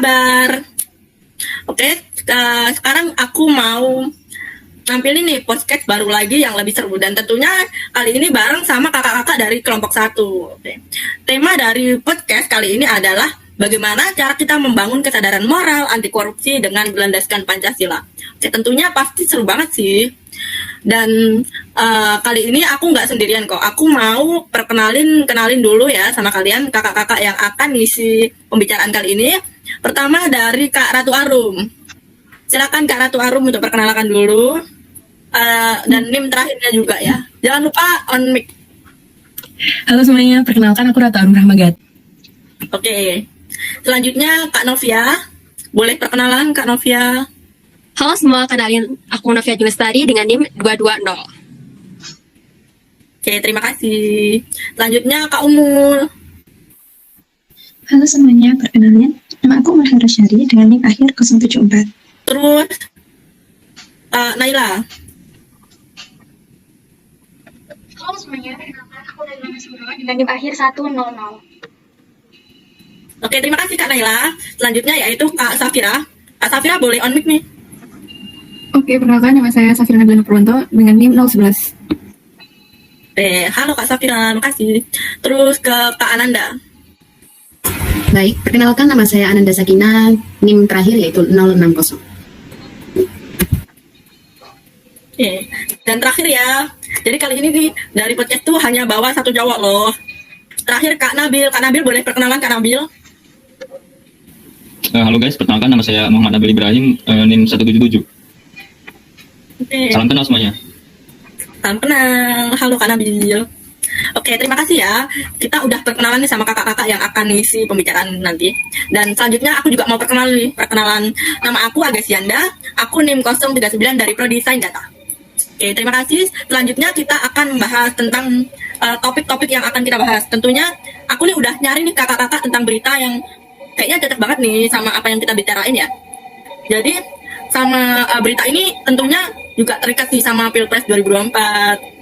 kabar? Oke, sekarang aku mau nampilin nih podcast baru lagi yang lebih seru, dan tentunya kali ini bareng sama kakak-kakak dari kelompok 1. Oke. Tema dari podcast kali ini adalah bagaimana cara kita membangun kesadaran moral anti korupsi dengan berlandaskan Pancasila. Oke, tentunya pasti seru banget sih. Dan kali ini aku nggak sendirian kok. Aku mau kenalin dulu ya sama kalian kakak-kakak yang akan ngisi pembicaraan kali ini. Pertama dari Kak Ratu Arum. Silakan Kak Ratu Arum untuk perkenalkan dulu. Dan NIM terakhirnya juga ya. Jangan lupa on mic. Halo semuanya, perkenalkan aku Ratu Arum Rahmagat. Oke. Selanjutnya Kak Novia. Boleh perkenalan Kak Novia? Halo semua, kenalin aku Novia Julestari dengan NIM 220. Oke, terima kasih. Selanjutnya Kak Umul. Halo semuanya, perkenalkan nama aku Umar Harasyari dengan NIM akhir 074. Terus Naila. Halo semuanya, perkenalkan aku Naila Masuro dengan NIM akhir 100. Oke, terima kasih Kak Naila. Selanjutnya yaitu Kak Safira. Kak Safira boleh on mic nih. Oke, perkenalkan nama saya Safira Nabila Purwanto dengan NIM 011. Halo Kak Safira, makasih. Terus ke Kak Ananda. Baik, perkenalkan nama saya Ananda Sakina, NIM terakhir yaitu 060. Oke, dan terakhir ya. Jadi kali ini nih dari podcast tuh hanya bawa satu cowok loh. Terakhir Kak Nabil. Kak Nabil boleh perkenalan Kak Nabil? Halo guys, perkenalkan nama saya Muhammad Nabil Ibrahim, NIM 177. Oke. Salam kenal semuanya. Salam kenal. Halo Kak Nabil. Oke, terima kasih ya. Kita udah perkenalan nih sama kakak-kakak yang akan ngisi pembicaraan nanti. Dan selanjutnya aku juga mau perkenalan. Nama aku Agasianda. Aku NIM 039 dari Prodi Sains Data. Oke, terima kasih. Selanjutnya kita akan membahas tentang topik-topik yang akan kita bahas. Tentunya aku nih udah nyari nih kakak-kakak tentang berita yang kayaknya cocok banget nih sama apa yang kita bicarain ya. Jadi sama berita ini tentunya juga terikat sih sama Pilpres 2024.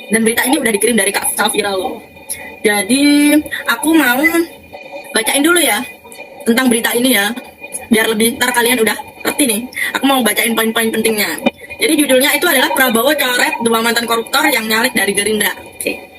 Dan berita ini udah dikirim dari Kak Safira loh. Jadi aku mau bacain dulu ya tentang berita ini ya, biar lebih ntar kalian udah ngerti nih. Aku mau bacain poin-poin pentingnya. Jadi judulnya itu adalah Prabowo coret 2 mantan koruptor yang nyalek dari Gerindra. Oke.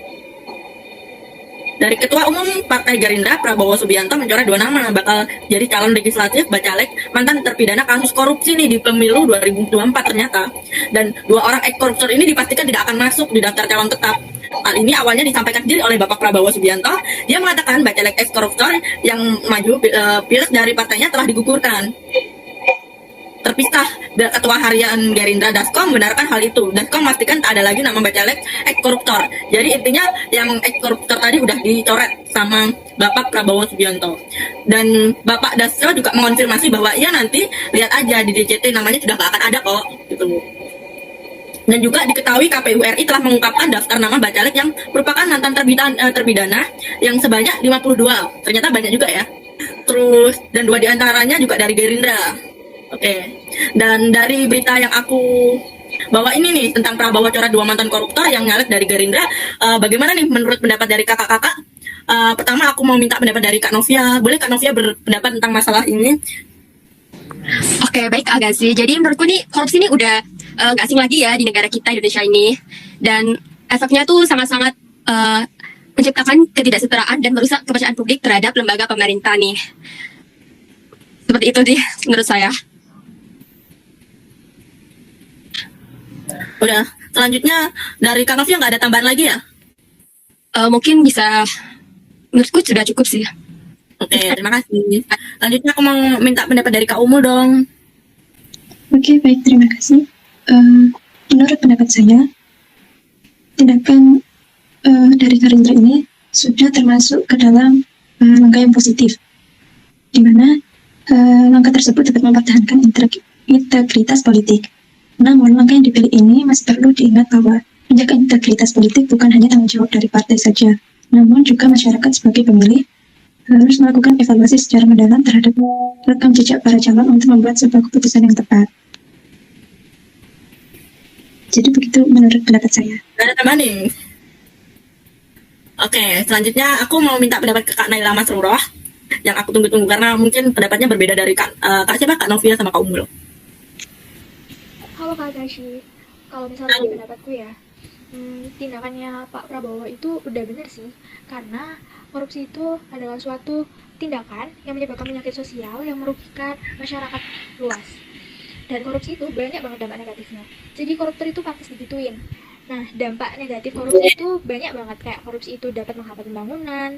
Dari Ketua Umum Partai Gerindra, Prabowo Subianto mencoret 2 nama bakal jadi calon legislatif bacalek mantan terpidana kasus korupsi nih di pemilu 2024 ternyata. Dan 2 orang eks-koruptor ini dipastikan tidak akan masuk di daftar calon tetap. Hal ini awalnya disampaikan sendiri oleh Bapak Prabowo Subianto. Dia mengatakan bacalek eks-koruptor yang maju pilek dari partainya telah digugurkan. Terpisah, Ketua Harian Gerindra Daskom membenarkan hal itu. Daskom memastikan tak ada lagi nama bacalek eks-koruptor. Jadi intinya yang eks-koruptor tadi udah dicoret sama Bapak Prabowo Subianto. Dan Bapak Dasko juga mengonfirmasi bahwa ia nanti lihat aja di DCT namanya sudah gak akan ada kok gitu. Dan juga diketahui KPU RI telah mengungkapkan daftar nama bacalek yang merupakan mantan terpidana yang sebanyak 52. Ternyata banyak juga ya. Terus dan 2 diantaranya juga dari Gerindra. Oke. Dan dari berita yang aku bawa ini nih tentang Prabowo coret 2 mantan koruptor yang nyalek dari Gerindra, bagaimana nih menurut pendapat dari kakak-kakak? Pertama aku mau minta pendapat dari Kak Novia. Boleh Kak Novia berpendapat tentang masalah ini? Oke, baik Kak Gazi. Jadi menurutku nih korupsi ini udah gak asing lagi ya di negara kita Indonesia ini. Dan efeknya tuh sangat-sangat menciptakan ketidaksetaraan dan merusak kepercayaan publik terhadap lembaga pemerintah nih. Seperti itu sih menurut saya. Udah. Selanjutnya dari Kak Novia nggak ada tambahan lagi ya? Mungkin bisa, menurutku sudah cukup sih. Oke, terima kasih. Selanjutnya aku mau minta pendapat dari Kak Umul dong. Oke, baik, terima kasih. Menurut pendapat saya, tindakan dari Gerindra ini sudah termasuk ke dalam langkah yang positif, di mana langkah tersebut dapat mempertahankan integritas politik. Namun, langkah yang dipilih ini masih perlu diingat bahwa menjaga integritas politik bukan hanya tanggung jawab dari partai saja, namun juga masyarakat sebagai pemilih harus melakukan evaluasi secara mendalam terhadap rekam jejak para calon untuk membuat sebuah keputusan yang tepat. Jadi begitu menurut pendapat saya. Gak ada tambahan nih. Oke, selanjutnya aku mau minta pendapat ke Kak Naila Masruroh. yang aku tunggu-tunggu karena mungkin pendapatnya berbeda dari Kak siapa, Kak Novia sama Kak Umbul. Halo Kak Gashi, kalau misalnya dari pendapatku ya, tindakannya Pak Prabowo itu udah bener sih, karena korupsi itu adalah suatu tindakan yang menyebabkan penyakit sosial yang merugikan masyarakat luas. Dan korupsi itu banyak banget dampak negatifnya. Jadi koruptor itu pantas digituin. Nah, dampak negatif korupsi itu banyak banget, kayak korupsi itu dapat menghambat pembangunan,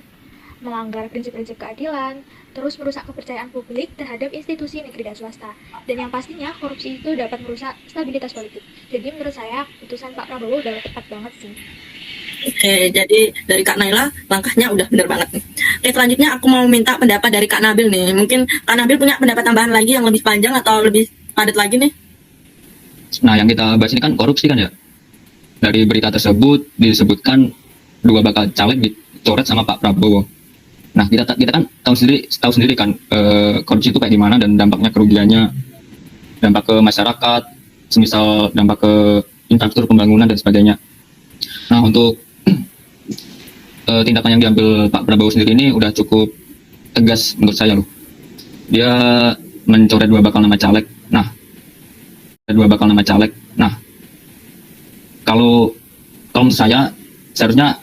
melanggar prinsip-prinsip keadilan, terus merusak kepercayaan publik terhadap institusi negeri dan swasta. Dan yang pastinya korupsi itu dapat merusak stabilitas politik. Jadi menurut saya keputusan Pak Prabowo udah tepat banget sih. Oke, jadi dari Kak Naila langkahnya udah bener banget nih. Oke, selanjutnya aku mau minta pendapat dari Kak Nabil nih. Mungkin Kak Nabil punya pendapat tambahan lagi yang lebih panjang atau lebih padat lagi nih? Nah, yang kita bahas ini kan korupsi kan ya. Dari berita tersebut disebutkan 2 bakal caleg dicoret sama Pak Prabowo. Nah, kita kan tahu sendiri kan korupsi itu kayak gimana dan dampaknya, kerugiannya, dampak ke masyarakat, semisal dampak ke infrastruktur pembangunan dan sebagainya. Nah, untuk tindakan yang diambil Pak Prabowo sendiri ini udah cukup tegas menurut saya loh. Dia mencoret 2 bakal nama caleg. Nah, kalau menurut saya seharusnya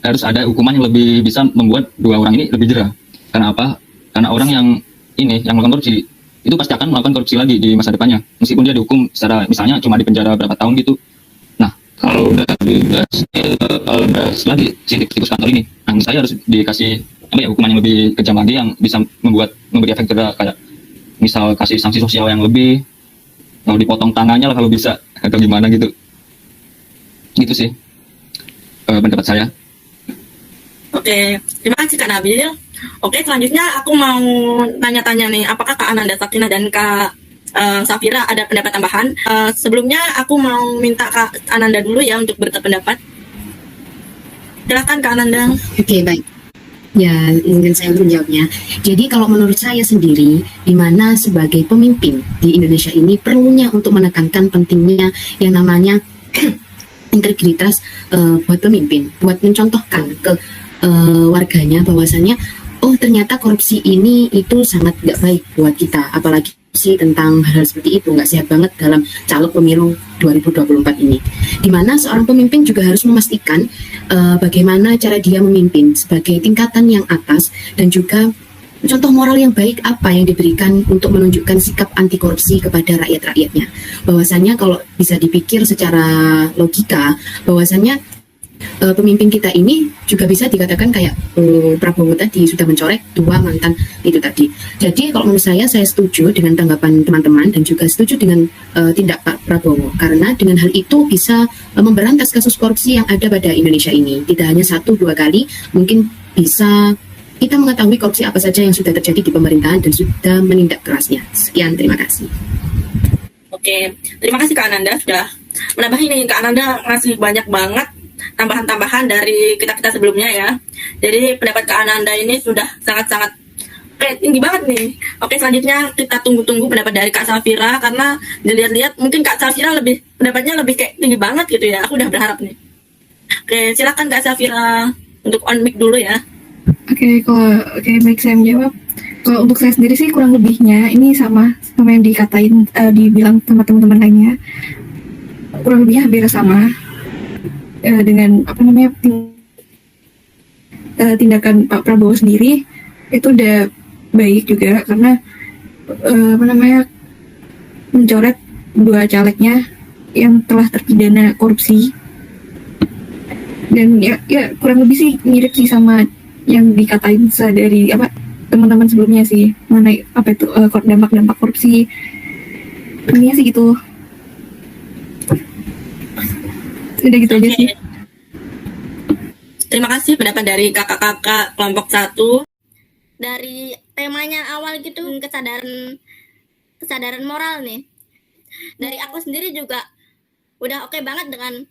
harus ada hukuman yang lebih bisa membuat 2 orang ini lebih jerah. Karena apa? Karena orang yang melakukan korupsi itu pasti akan melakukan korupsi lagi di masa depannya, meskipun dia dihukum secara misalnya cuma di penjara berapa tahun gitu. Nah, kalau udah dibahas lagi si tikus kantor ini, nah saya harus dikasih hukuman yang lebih kejam lagi yang bisa memberi efek jerah, kayak misal kasih sanksi sosial yang lebih, mau dipotong tangannya lah kalau bisa, atau gimana gitu. Gitu sih pendapat saya. Oke, terima kasih Kak Nabil. Oke, selanjutnya aku mau tanya-tanya nih, apakah Kak Ananda Sakinah dan Kak Safira ada pendapat tambahan? Sebelumnya aku mau minta Kak Ananda dulu ya untuk berpendapat. Silakan Kak Ananda. Oke, baik. Ya, mungkin saya untuk menjawabnya. Jadi kalau menurut saya sendiri, di mana sebagai pemimpin di Indonesia ini perlunya untuk menekankan pentingnya yang namanya integritas buat pemimpin, buat mencontohkan ke warganya bahwasanya ternyata korupsi ini itu sangat nggak baik buat kita, apalagi sih tentang hal seperti itu nggak sehat banget dalam caleg pemilu 2024 ini, dimana seorang pemimpin juga harus memastikan bagaimana cara dia memimpin sebagai tingkatan yang atas, dan juga contoh moral yang baik apa yang diberikan untuk menunjukkan sikap anti korupsi kepada rakyat-rakyatnya. Bahwasanya kalau bisa dipikir secara logika, bahwasanya pemimpin kita ini juga bisa dikatakan kayak Prabowo tadi sudah mencoret 2 mantan itu tadi. Jadi kalau menurut saya setuju dengan tanggapan teman-teman dan juga setuju dengan tindak Pak Prabowo, karena dengan hal itu bisa memberantas kasus korupsi yang ada pada Indonesia ini. Tidak hanya 1-2 kali, mungkin bisa kita mengetahui korupsi apa saja yang sudah terjadi di pemerintahan dan sudah menindak kerasnya. Sekian, terima kasih. Oke, terima kasih Kak Ananda sudah menambah ini. Kak Ananda ngasih banyak banget tambahan-tambahan dari kita sebelumnya ya. Jadi pendapat Kak Ananda ini sudah sangat-sangat tinggi banget nih. Oke, selanjutnya kita tunggu-tunggu pendapat dari Kak Safira, karena dilihat-lihat mungkin Kak Safira pendapatnya lebih kayak tinggi banget gitu ya. Aku udah berharap nih. Oke, silakan Kak Safira untuk on mic dulu ya. Oke, baik, saya menjawab. Kalau untuk saya sendiri sih kurang lebihnya ini sama yang dikatain, dibilang sama teman-teman lainnya. Kurang lebihnya hampir sama dengan tindakan Pak Prabowo sendiri itu udah baik juga, karena mencoret 2 calegnya yang telah terpidana korupsi. Dan ya kurang lebih sih mirip sih sama yang dikatain dari teman-teman sebelumnya sih, mengenai dampak korupsi. Intinya sih gitu. Udah gitu aja sih. Terima kasih pendapat dari kakak-kakak kelompok 1. Dari temanya awal gitu, kesadaran moral nih. Dari aku sendiri juga udah oke banget dengan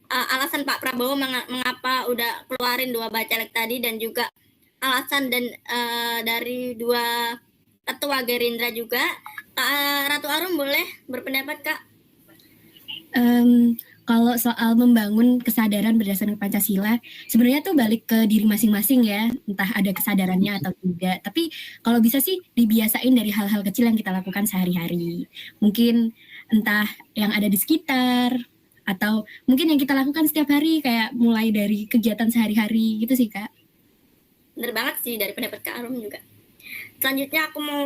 alasan Pak Prabowo mengapa udah keluarin 2 bacalek tadi, dan juga alasan dari 2 ketua Gerindra juga. Kak Ratu Arum boleh berpendapat Kak? kalau soal membangun kesadaran berdasarkan Pancasila, sebenarnya tuh balik ke diri masing-masing ya, entah ada kesadarannya atau tidak. Tapi kalau bisa sih dibiasain dari hal-hal kecil yang kita lakukan sehari-hari. Mungkin entah yang ada di sekitar, atau mungkin yang kita lakukan setiap hari, kayak mulai dari kegiatan sehari-hari gitu sih, Kak. Bener banget sih dari pendapat Kak Arum juga. Selanjutnya aku mau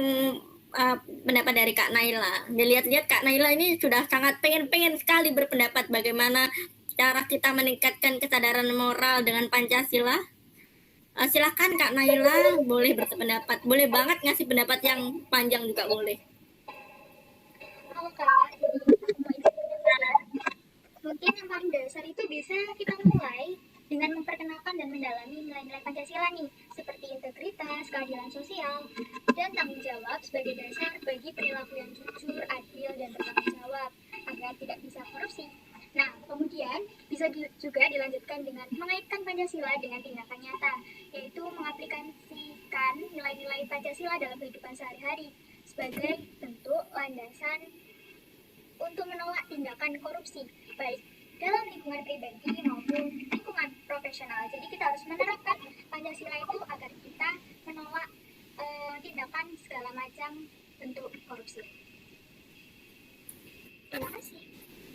pendapat dari Kak Naila. Dilihat-lihat Kak Naila ini sudah sangat pengen sekali berpendapat bagaimana cara kita meningkatkan kesadaran moral dengan Pancasila. Silahkan Kak Naila, boleh berpendapat. Boleh banget ngasih pendapat yang panjang juga boleh. Halo Kak, jadi aku mau isi pendapat ya. Mungkin yang paling dasar itu bisa kita mulai dengan memperkenalkan dan mendalami nilai-nilai Pancasila nih, seperti integritas, keadilan sosial, dan tanggung jawab sebagai dasar bagi perilaku yang jujur, adil, dan bertanggung jawab, agar tidak bisa korupsi. Nah, kemudian bisa juga dilanjutkan dengan mengaitkan Pancasila dengan tindakan nyata, yaitu mengaplikasikan nilai-nilai Pancasila dalam kehidupan sehari-hari sebagai bentuk landasan untuk menolak tindakan korupsi, baik dalam lingkungan pribadi maupun lingkungan profesional. Jadi kita harus menerapkan Pancasila itu agar kita menolak tindakan segala macam bentuk korupsi. Terima kasih.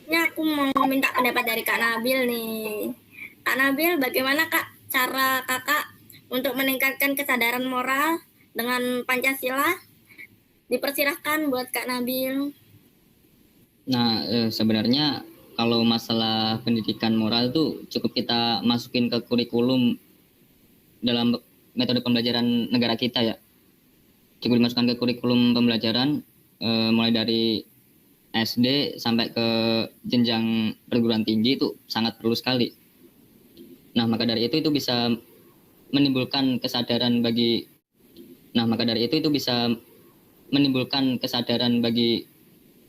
Ini aku mau minta pendapat dari Kak Nabil nih. Kak Nabil, bagaimana Kak cara Kakak untuk meningkatkan kesadaran moral dengan Pancasila? Dipersilahkan buat Kak Nabil. Nah, sebenarnya kalau masalah pendidikan moral itu cukup kita masukin ke kurikulum dalam metode pembelajaran negara kita ya. Cukup dimasukkan ke kurikulum pembelajaran mulai dari SD sampai ke jenjang perguruan tinggi itu sangat perlu sekali. Nah, maka dari itu bisa menimbulkan kesadaran bagi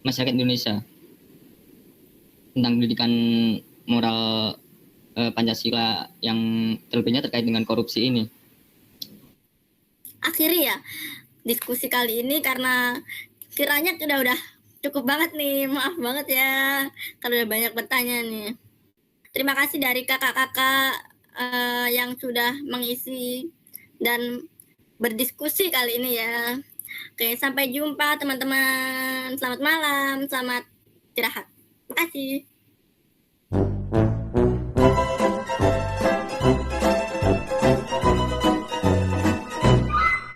masyarakat Indonesia tentang pendidikan moral Pancasila yang terlebihnya terkait dengan korupsi ini. Akhiri ya diskusi kali ini karena kiranya udah cukup banget nih. Maaf banget ya kalau udah banyak bertanya nih. Terima kasih dari kakak-kakak yang sudah mengisi dan berdiskusi kali ini ya. Oke, sampai jumpa teman-teman. Selamat malam, selamat istirahat. Terima kasih.